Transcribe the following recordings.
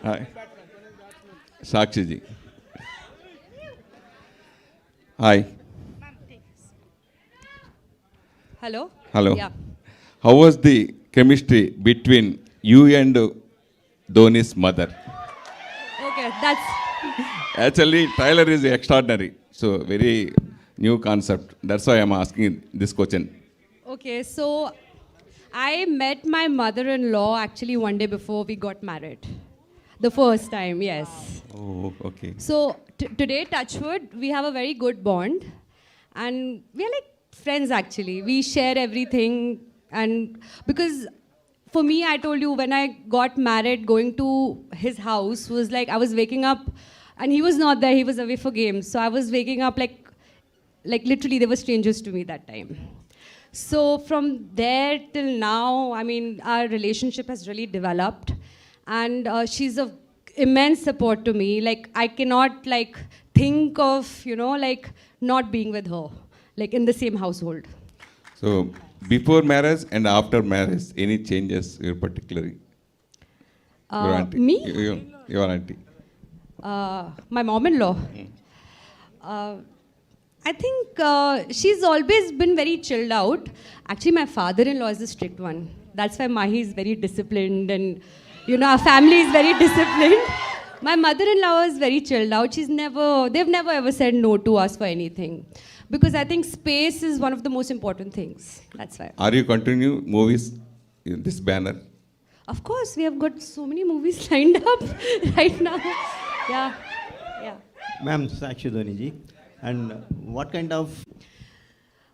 Hi. Sakshi ji. Hi. Hello? Hello. Yeah. How was the chemistry between you and Dhoni's mother? Okay, that's Actually, trailer is extraordinary. So, very new concept. That's why I'm asking this question. okay. So I met my mother-in-law actually one day before we got married. The first time, yes. Oh, okay. So today, Touchwood, we have a very good bond, and we are like friends actually. We share everything, and because for me, I told you when I got married, going to his house was like I was waking up, and he was not there. He was away for games, so I was waking up like literally they were strangers to me that time. So from there till now, I mean, our relationship has really developed, and she's of immense support to me. Like I cannot like think of like not being with her, like in the same household. So, before marriage and after marriage, any changes you particularly? Your auntie. Me? Your auntie. My mom-in-law. Uh, I think she's always been very chilled out. Actually, my father-in-law is the strict one. That's why Mahi is very disciplined, and our family is very disciplined. My mother-in-law is very chilled out. They've never ever said no to us for anything, because I think space is one of the most important things. That's why. Are you continue movies in this banner? Of course, we have got so many movies lined up right now. Yeah, yeah. Ma'am, Sakshi Dhoni ji. And what kind of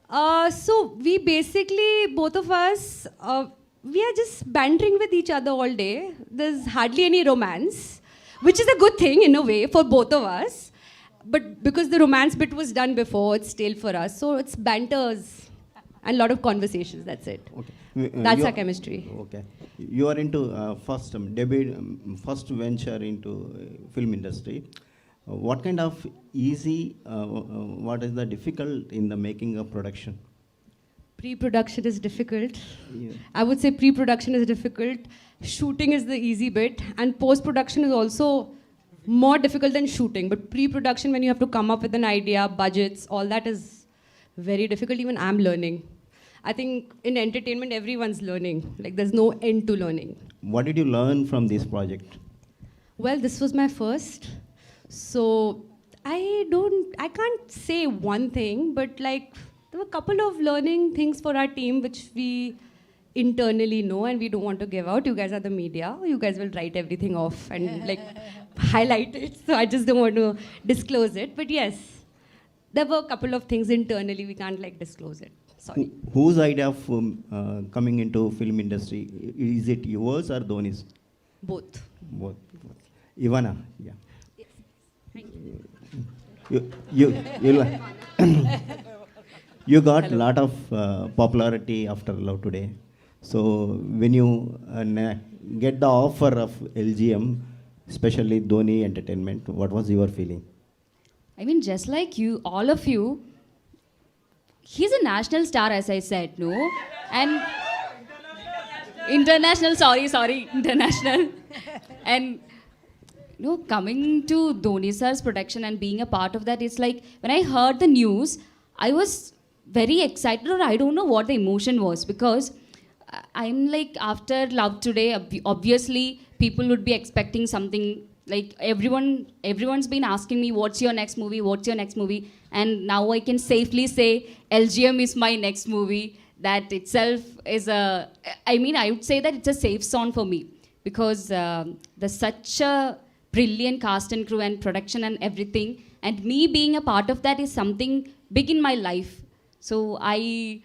So we basically, both of us, we are just bantering with each other all day. There's hardly any romance, which is a good thing in a way for both of us. But because the romance bit was done before, it's stale for us. So it's banters and a lot of conversations. That's it. okay? That's you our chemistry. Okay, you are into first debut, first venture into film industry. What kind of easy? What is the difficult in the making of production? Pre-production is difficult. Yeah. I would say pre-production is difficult. Shooting is the easy bit, and post-production is also more difficult than shooting. But pre-production, when you have to come up with an idea, budgets, all that is very difficult. Even I'm learning. I think in entertainment, everyone's learning. Like there's no end to learning. What did you learn from this project? Well, this was my first, so I can't say one thing, but like there were a couple of learning things for our team which we internally know and we don't want to give out. You guys are the media. You guys will write everything off and like highlight it. So I just don't want to disclose it. But yes, there were a couple of things internally we can't like disclose it. Sorry. Whose idea of coming into film industry? Is it yours or Dhoni's? Both. Both. Ivana, yeah. Yes. Thank you. You you got a lot of popularity after Love Today. So when you get the offer of LGM, especially Dhoni Entertainment, what was your feeling? I mean, just like you, all of you, he's a national star, as I said, no? And international, international. And coming to Dhoni sir's production and being a part of that, it's like when I heard the news, I was very excited, or I don't know what the emotion was, because I'm like, after Love Today, obviously people would be expecting something. Like everyone's been asking me, what's your next movie? And now I can safely say LGM is my next movie. That itself is I would say that it's a safe zone for me, because there's such a brilliant cast and crew and production and everything. And me being a part of that is something big in my life. So I'm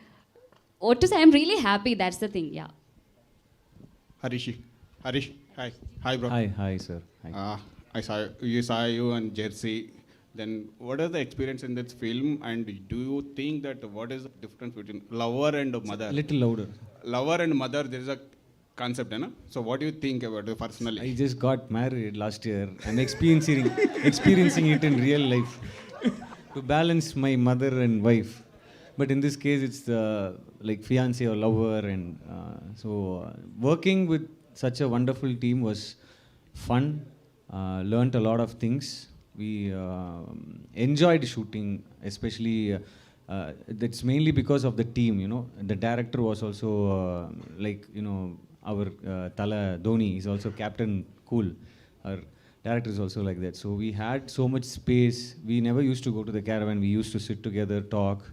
really happy. That's the thing, yeah. Harish, hi bro. Hi, sir. Hi. I saw you and Jersey. Then what is the experience in this film, and do you think that what is the difference between lover and mother? Little louder. Lover and mother, there is a concept, na? So what do you think about it personally? I just got married last year. I'm experiencing it in real life to balance my mother and wife. But in this case, it's like fiancé or lover, and working with such a wonderful team was fun, learnt a lot of things. We enjoyed shooting, especially that's mainly because of the team, you know. The director was also like, you know, our Tala Dhoni is also Captain Cool. Our director is also like that. So we had so much space. We never used to go to the caravan. We used to sit together, talk.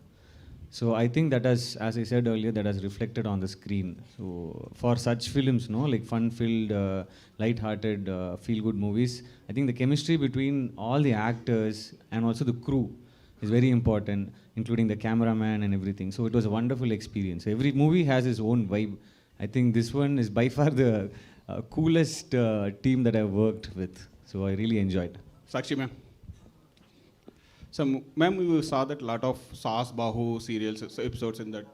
So I think that has, as I said earlier, that has reflected on the screen. So for such films, no, like fun-filled, light-hearted, feel-good movies, I think the chemistry between all the actors and also the crew is very important, including the cameraman and everything. So it was a wonderful experience. Every movie has its own vibe. I think this one is by far the coolest team that I've worked with. So I really enjoyed. Sakshi ma'am. So ma'am, we saw that lot of Saas Bahu serials, episodes in that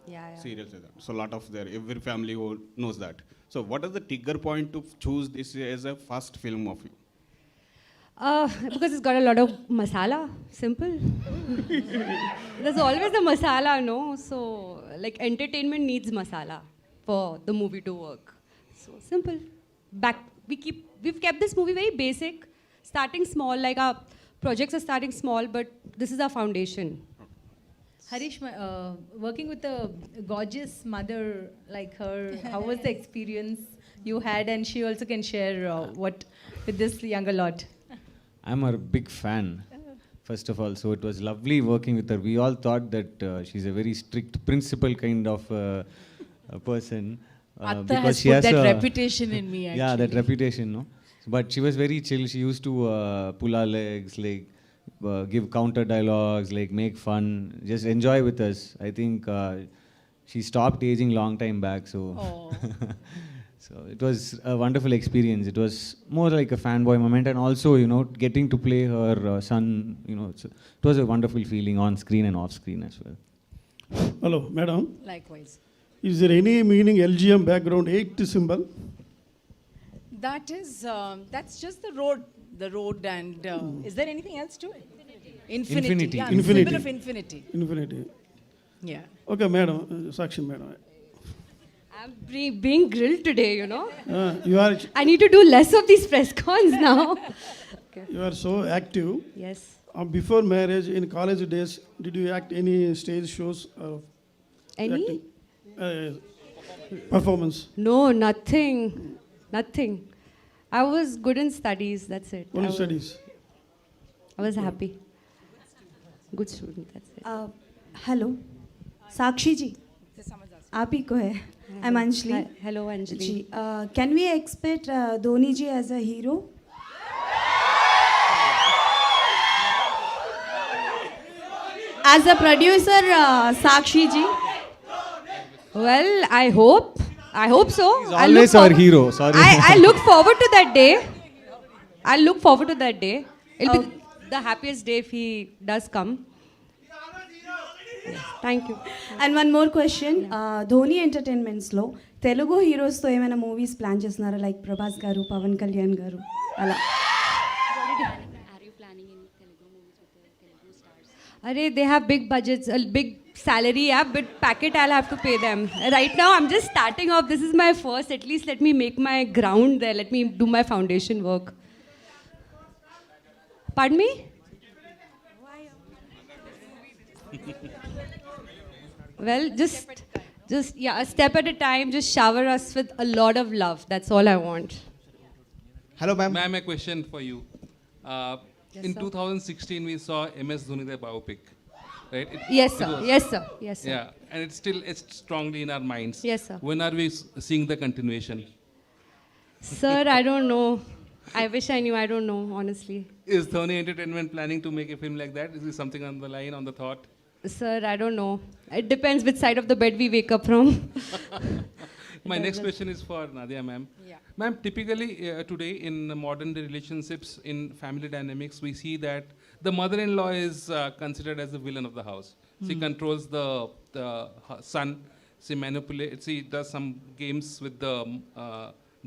serials. So lot of there, every family knows that. So what is the trigger point to choose this as a first film of you? Because it's got a lot of masala, simple. There's always the masala, no? So, like, entertainment needs masala for the movie to work. So, simple. We've kept this movie very basic, starting small, like our projects are starting small, but this is our foundation. Harish, working with a gorgeous mother like her, how was the experience you had? And she also can share what with this younger lot. I'm a big fan, first of all. So it was lovely working with her. We all thought that she's a very strict principal kind of a person. Atta has put that reputation in me, actually. Yeah, that reputation, no? But she was very chill. She used to pull our legs, like give counter dialogues, like make fun, just enjoy with us. I think she stopped aging long time back, so so it was a wonderful experience. It was more like a fanboy moment, and also, you know, getting to play her son, you know, it was a wonderful feeling on screen and off screen as well. Hello, madam. Likewise. Is there any meaning LGM background 8 symbol? That is, that's just the road. The road and, is there anything else to it? Infinity. Infinity. Yeah, Infinity. symbol of infinity. Infinity. Yeah. Okay, madam. Sakshi, madam. I'm being grilled today, you know. I need to do less of these press cons now. You are so active. Yes. Before marriage, in college days, did you act any stage shows? Any? Performance? No, nothing. Nothing. I was good in studies, that's it. Only studies? I was happy. Good student, that's it. Hello Sakshi ji आप ही को है I am Anjali hello Anjali ji can we expect Dhoni ji as a hero as a producer Sakshi ji Well, I hope so. He's always our hero. Sorry. I look forward to that day. I look forward to that day. It'll be the happiest day if he does come. Yes, thank you. And one more question Dhoni ఎంటర్టైన్మెంట్స్లో తెలుగు హీరోస్తో ఏమైనా movies plan చేస్తున్నారా like Prabhas garu Pawan Kalyan గారు అలా Arey, they have big budgets, a big salary, yeah, but packet I'll have to pay them. Right now, I'm just starting off. This is my first. At least let me make my ground there. Let me do my foundation work. Pardon me? Well, just yeah, a step at a time. Just shower us with a lot of love. That's all I want. Hello, ma'am. Ma'am, a question for you. In sir. 2016, we saw MS Dhoni, the biopic, right? Yes, sir. Yes, sir. Yes, sir. Yeah, and it's strongly in our minds. Yes, sir. When are we seeing the continuation? Sir, I don't know. I wish I knew. I don't know, honestly. Is Dhoni Entertainment planning to make a film like that? Is there something on the line, on the thought? Sir, I don't know. It depends which side of the bed we wake up from. My next question is for Nadiya, ma'am. Yeah. Ma'am, typically today in modern day relationships, in family dynamics, we see that the mother-in-law is considered as the villain of the house. She controls the son. She manipulates. She does some games with the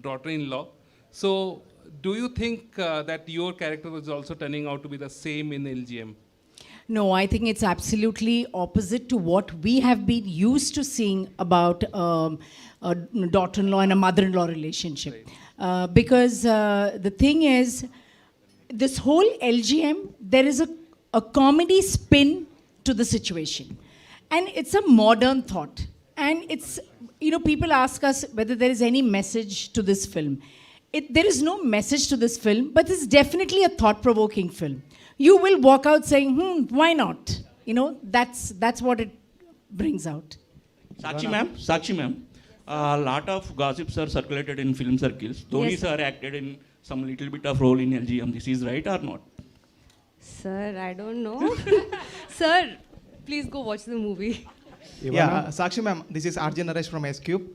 daughter-in-law. So, do you think that your character is also turning out to be the same in LGM? No, I think it's absolutely opposite to what we have been used to seeing about a daughter-in-law and a mother-in-law relationship. Because the thing is, this whole LGM, there is a comedy spin to the situation. And it's a modern thought. And it's, people ask us whether there is any message to this film. There is no message to this film, but it's definitely a thought-provoking film. You will walk out saying, why not? That's what it brings out. Sakshi ma'am, a lot of gossips are circulated in film circles. Dhoni Yes. sir acted in some little bit of role in LGM. This is right or not? Sir, I don't know. Sir, please go watch the movie. Yeah, Sakshi ma'am, this is RJ Naresh from S-Cube.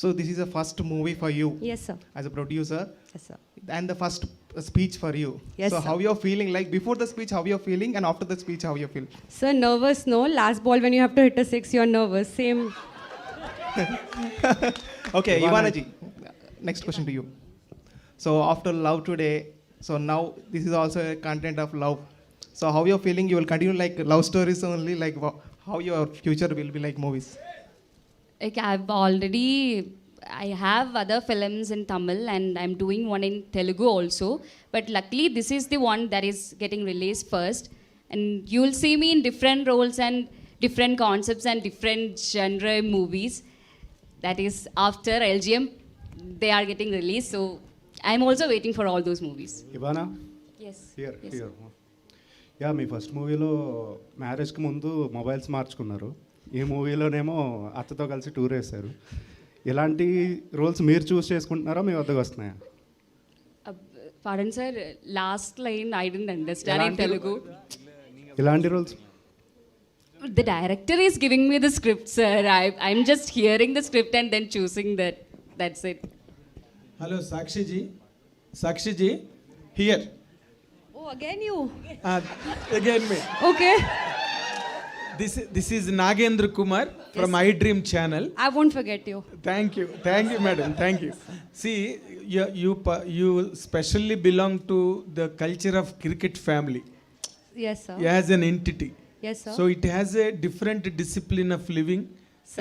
So this is the first movie for you. Yes, sir. As a producer. Yes, sir. And the first speech for you. Yes, so sir. how you're feeling, like before the speech, how you're feeling, and after the speech, how you feel? Sir, nervous, no? Last ball, when you have to hit a 6, you're nervous. Same. Okay, Ivana ji, next question to you. So after Love Today, so now this is also a content of love. So how you're feeling, you will continue like love stories only, like how your future will be like movies? Like I have other films in Tamil and I'm doing one in Telugu also. But luckily this is the one that is getting released first. And you will see me in different roles and different concepts and different genre movies. That is after LGM, they are getting released. So I'm also waiting for all those movies. Ivana? Yes. Here. Yeah me first మూవీలో మ్యారేజ్కి ముందు mobiles మార్చుకున్నారు. ఈ మూవీలోనేమో అత్తతో కలిసి tour వేశారు. ఇలాంటి roles మీరు చూస్ చేసుకుంటున్నారా మీ వద్దకు వస్తున్నాయా? Pardon sir, last line I didn't understand in Telugu. ఇలాంటి roles The director is giving me the script, sir. I'm just hearing the script and then choosing that. That's it. Hello, Sakshi ji, here. Oh, again you. Again me. Okay. This is Nagendra Kumar from iDream channel. I won't forget you. Thank you, madam. Thank you. See, you specially belong to the culture of cricket family. Yes, sir. As an entity. Yes, sir. So it has a different discipline of living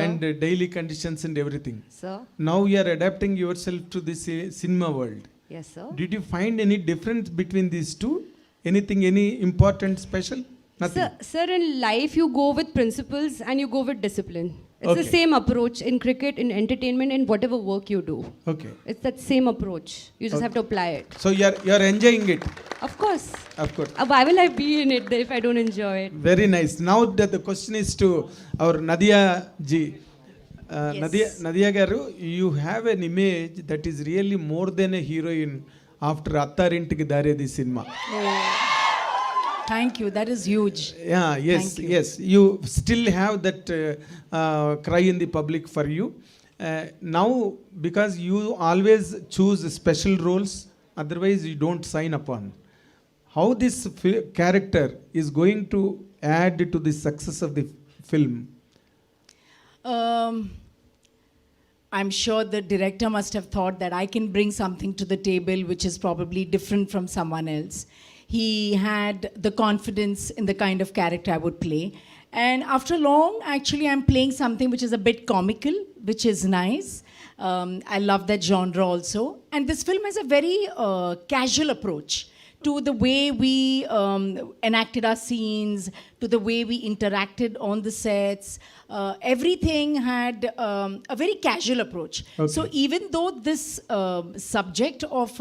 and daily conditions and everything. Sir. Now you are adapting yourself to this cinema world. Yes, sir. Did you find any difference between these two? Anything, any important, special? Nothing. Sir, in life you go with principles and you go with discipline. It's the Okay. same approach in cricket, in entertainment, in whatever work you do. Okay. It's that same approach. You just have to apply it. So you are enjoying it. Of course. Of course. Why will I be in it if I don't enjoy it? Very nice. Now that the question is to our Nadiya ji. Yes. Nadiya garu, you have an image that is really more than a heroine after Attarintiki Daredi cinema. Thank you. That is huge. Yeah, yes, Thank you. yes. You still have that cry in the public for you. Now, because you always choose special roles, otherwise you don't sign upon. How this character is going to add to the success of the film? I'm sure the director must have thought that I can bring something to the table which is probably different from someone else. He had the confidence in the kind of character I would play. And after long, actually, I'm playing something which is a bit comical, which is nice. I love that genre also. And this film has a very casual approach to the way we enacted our scenes, to the way we interacted on the sets. Everything had a very casual approach. Okay. So even though this subject of,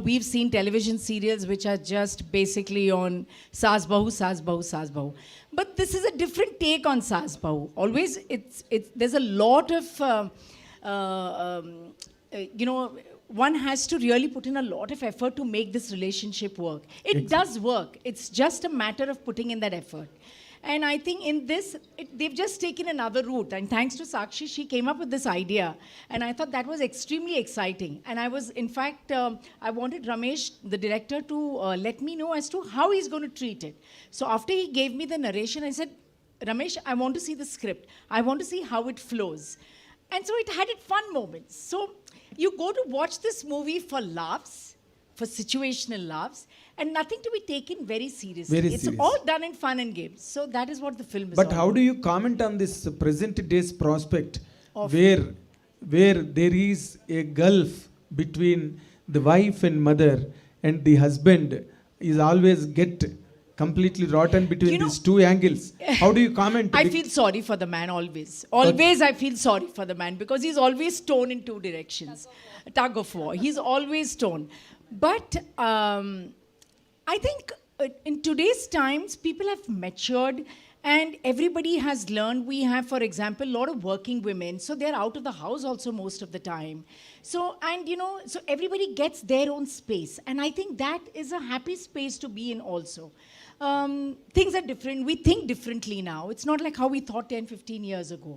we've seen television serials which are just basically on Saas Bahu, Saas Bahu, Saas Bahu. But this is a different take on Saas Bahu. Always, there's a lot of, one has to really put in a lot of effort to make this relationship work. It does work. It's just a matter of putting in that effort. And I think in this, they've just taken another route. And thanks to Sakshi, she came up with this idea. And I thought that was extremely exciting. And I was, in fact, I wanted Ramesh, the director, to let me know as to how he's going to treat it. So after he gave me the narration, I said, Ramesh, I want to see the script. I want to see how it flows. And so it had its fun moments. So you go to watch this movie for laughs, for situational laughs and nothing to be taken very seriously. Very It's serious. all done in fun and games. So that is what the film is But all how about. do you comment on this present day's prospect Of- where there is a gulf between the wife and mother and the husband is always get completely rotten between You know- these two angles? How do you comment? I feel sorry for the man always. Always I feel sorry for the man because he's always torn in two directions. A tug of war. He's always torn. But I think in today's times, people have matured and everybody has learned. We have, for example, a lot of working women. So they're out of the house also most of the time. So, and you know, so everybody gets their own space. And I think that is a happy space to be in also. Things are different. We think differently now. It's not like how we thought 10, 15 years ago.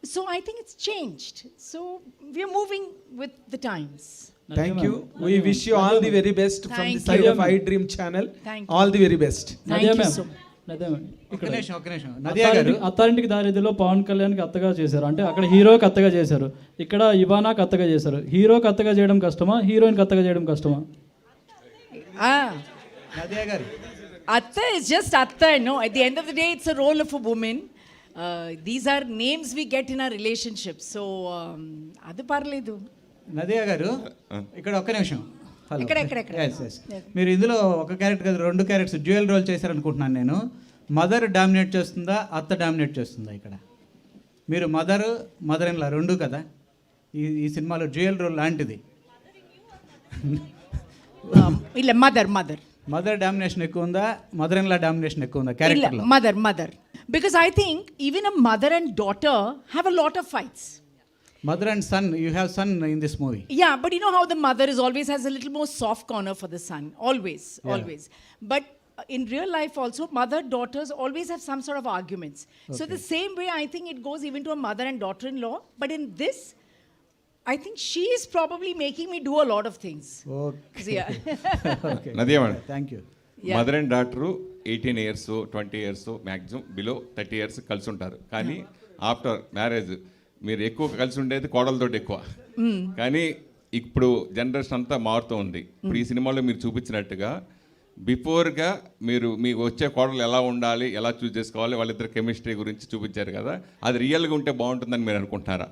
So I think it's changed. So we are moving with the times. Thank you. We wish you all the very best from the Thank side you. of iDream channel. Thank All the very best. Thank you so much. ఒక్క నిమిషం Nadia గారు అత్తారింటికి దారిదిలో పవన్ కళ్యాణ్కి అత్తగా చేశారు అంటే అక్కడ హీరోకి అత్తగా చేశారు ఇక్కడ ఇవానాకి అత్తగా చేశారు హీరోకి అత్తగా చేయడం కష్టమా హీరోయిన్కి అత్తగా చేయడం కష్టమా నదియా గారు Atta is just Atta, no. At the end of the day, it's a role of a woman. These are names we get in our relationships. So, adu parledu. Nadiya గారు ఇక్కడ ఒక్క నిమిషం హలో ఎక్కడ? Yes. మీరు ఇందులో ఒక character కదా రెండు క్యారెక్టర్స్ డ్యూయల్ రోల్ చేశారనుకుంటున్నాను నేను మదర్ డామినేట్ చేస్తుందా అత్త డామినేట్ చేస్తుందా ఇక్కడ మీరు మదర్ ఇన్ లా రెండు కదా ఈ సినిమాలో డ్యూయల్ రోల్ లాంటిది Illa mother. మదర్ డామినేషన్ ఎక్కువ ఉందా మదర్ ఇన్ లా డామినేషన్ ఎక్కువ ఉందా క్యారెక్టర్లో Mother. Because I think even a mother and daughter have a lot of fights. Mother and son you have son in this movie Yeah, but you know how the mother is always has a little more soft corner for the son. Always. But in real life also, daughters always have some sort of arguments. So the same way, I think it goes even to a mother and daughter-in-law. But in this, I think she is probably making me do a lot of things. Okay Yeah. Nadiya madam. Thank you Yeah. Mother and daughter 18 years 20 years maximum below 30 years కలిసి ఉంటారు కానీ after marriage మీరు ఎక్కువ కలిసి ఉండేది కోడలతో ఎక్కువ కానీ ఇప్పుడు జనరేషన్ అంతా మారుతూ ఉంది ఇప్పుడు ఈ సినిమాలో మీరు చూపించినట్టుగా బిఫోర్గా మీరు మీకు వచ్చే కోడలు ఎలా ఉండాలి ఎలా చూస్ చేసుకోవాలి వాళ్ళిద్దరు కెమిస్ట్రీ గురించి చూపించారు కదా అది రియల్గా ఉంటే బాగుంటుందని మీరు అనుకుంటున్నారా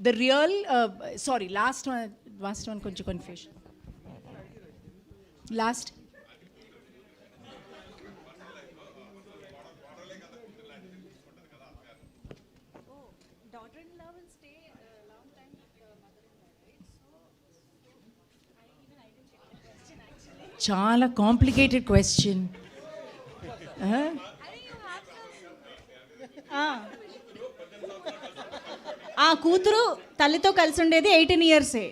The real, last one, konచెం confusion. Last. చాలా కాంప్లికేటెడ్ క్వశ్చన్. ఆ కూతురు తల్లితో కలిసి ఉండేది 18 ఇయర్సే.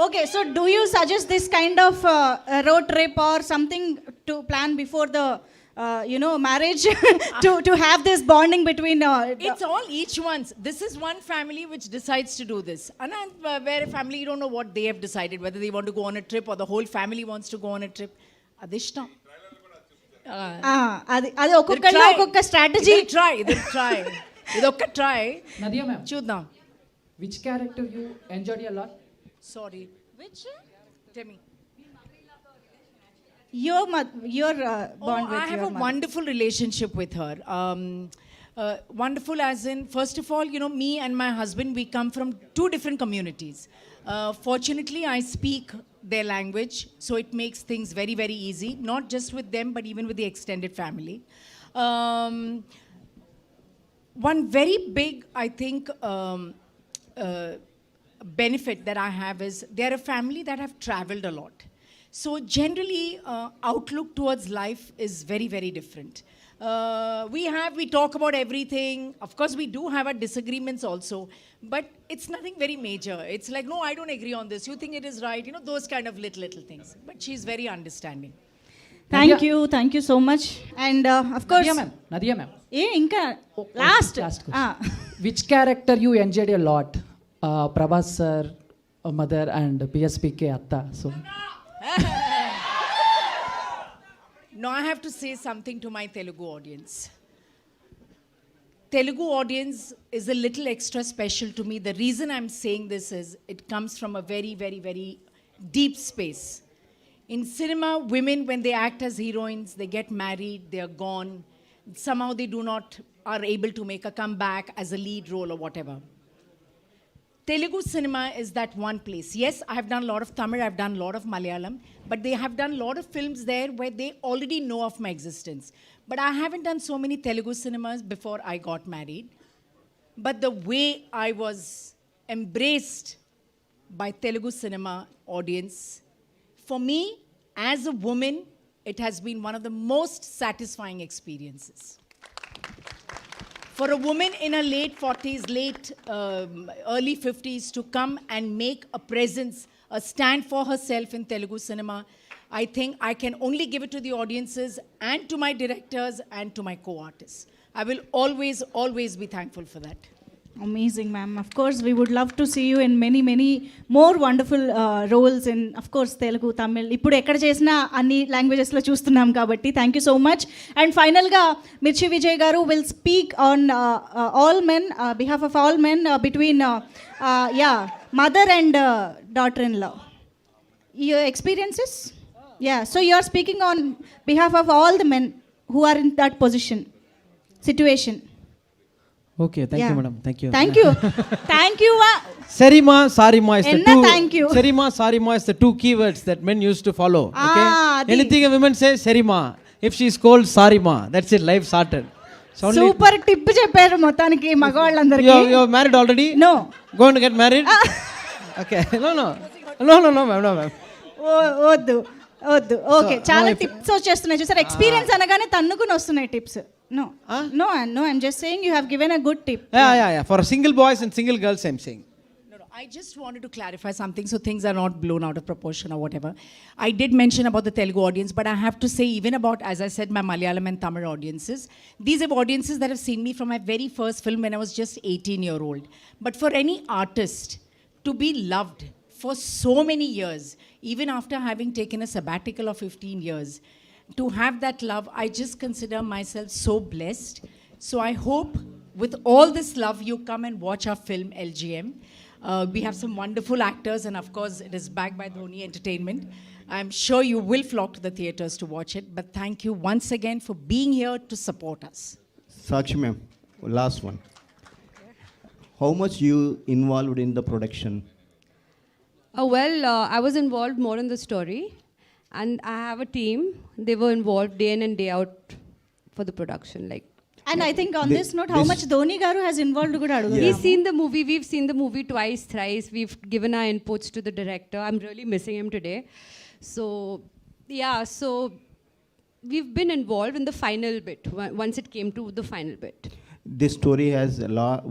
Okay, so do you suggest this kind of road trip or something to plan before the marriage to have this bonding between It's all each one's. This is one family which decides to do this. And where a family, you don't know what they have decided, whether they want to go on a trip or the whole family wants to go on a trip. Adishtam. అది ఒక్కొక్కళ్ళు ఒక్కొక్క strategy. ఇదొక్క try. Nadiya ma'am, చూద్దాం. which character you enjoyed a lot? Sorry. Which? Tell me. Your bond with I have your a mother. wonderful relationship with her. Wonderful as in, first of all, me and my husband, we come from two different communities. Fortunately, I speak their language, so it makes things very, very easy, not just with them, but even with the extended family. One very big, I think, benefit that I have is they're a family that have traveled a lot. So generally, outlook towards life is very, very different. We talk about everything. Of course, we do have our disagreements also, but it's nothing very major. It's like, no, I don't agree on this. You think it is right. Those kind of little things. But she's very understanding. Thank you so much. And of course, Nadiya ma'am. ఇంకా last Which character you enjoyed a lot? Prabhas sir, mother, and PSPK Atta. So. Now I have to say something to my Telugu audience. Telugu audience is a little extra special to me. The reason I'm saying this is it comes from a very, very, very deep space. In cinema, women, when they act as heroines, they get married, they are gone. Somehow they are able to make a comeback as a lead role or whatever. Telugu cinema is that one place. Yes, I have done a lot of Tamil, I've done a lot of Malayalam, but they have done a lot of films there where they already know of my existence. But I haven't done so many Telugu cinemas before I got married. But the way I was embraced by Telugu cinema audience, for me, as a woman, it has been one of the most satisfying experiences. For a woman in her late 40s, early 50s to come and make a presence, a stand for herself in Telugu cinema, I think I can only give it to the audiences and to my directors and to my co-artists. I will always, always be thankful for that. Amazing, ma'am. Of course, we would love to see you in many, many more wonderful roles in, of course, Telugu, Tamil. ఇప్పుడు ఎక్కడ చేసినా అన్ని లాంగ్వేజెస్లో చూస్తున్నాం కాబట్టి thank you so much. And ఫైనల్గా మిర్చి విజయ్ గారు will speak on all men, behalf of all men between mother and daughter in law. Your experiences? Yeah, so you are speaking on behalf of all the men who are in that situation. Okay, thank you, madam. Thank you. Thank you. Thank you. Serima, Sarima is the Enna two. thank you. Serima, Sarima is the two keywords that men used to follow. Okay. Anything a woman says, Serima. If she is called Sarima, that's it. Life sorted. Super tip చెప్పారు మొత్తానికి మగవాళ్ళందరికీ. You are married already? No. Going to get married? Okay. No, ma'am. వద్దు okay, చాలా tips వచ్చేస్తున్నాయి చూసారు. Experience అనగానే తన్నుకుని వస్తున్నాయి tips. No, I'm just saying you have given a good tip. Yeah. For single boys and single girls, I'm saying. No, I just wanted to clarify something so things are not blown out of proportion or whatever. I did mention about the Telugu audience, but I have to say even about, as I said, my Malayalam and Tamil audiences. These are audiences that have seen me from my very first film when I was just 18-year-old. But for any artist to be loved for so many years, even after having taken a sabbatical of 15 years, to have that love, I just consider myself so blessed. So I hope with all this love, you come and watch our film, LGM. We have some wonderful actors, and of course, it is backed by Dhoni Entertainment. I'm sure you will flock to the theatres to watch it. But thank you once again for being here to support us. Sakshi ma'am, last one. How much you involved in the production? I was involved more in the story, and I have a team. They were involved day in and day out for the production. And I think on this note, how much Dhoni garu has involved kuda adugu. He's seen the movie. We've seen the movie twice, thrice. We've given our inputs to the director. I'm really missing him today. So we've been involved in the final bit, once it came to the final bit. This story has a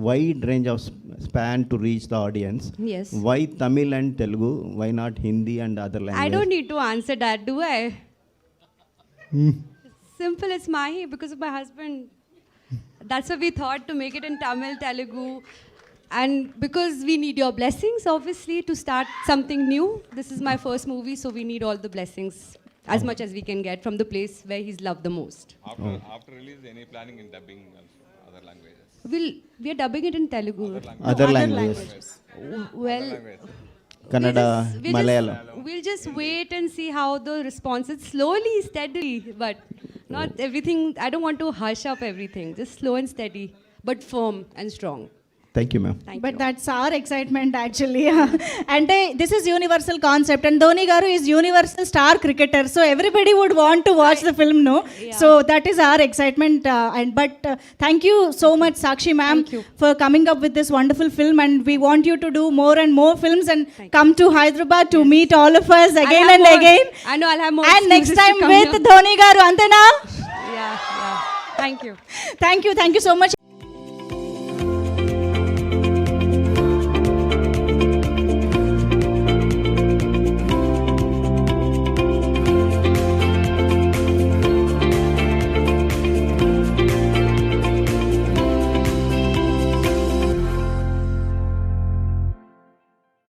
wide range of span to reach the audience. Yes. Why Tamil and Telugu? Why not Hindi and other languages? I don't need to answer that, do I? Simple, it's Mahi, because of my husband. That's why we thought to make it in Tamil, Telugu. And because we need your blessings, obviously, to start something new. This is my first movie, so we need all the blessings as much as we can get from the place where he's loved the most. After release, any planning in dubbing other languages? We are dubbing it in Telugu. Other languages. Well, Kannada, Malayalam. We'll just wait and see how the response is. Slowly, steadily, but not everything. I don't want to hush up everything. Just slow and steady, but firm and strong. Thank you, ma'am. But that's our excitement actually. And this is universal concept, and Dhoni garu is universal star cricketer, so everybody would want to watch the film, no? Yeah. So that is our excitement. Thank you so much, Sakshi ma'am, for coming up with this wonderful film, and we want you to do more and more films and come to Hyderabad to meet all of us again and again. I know I'll have more. And next time with Dhoni garu, antena? Yeah. Thank you. Thank you so much.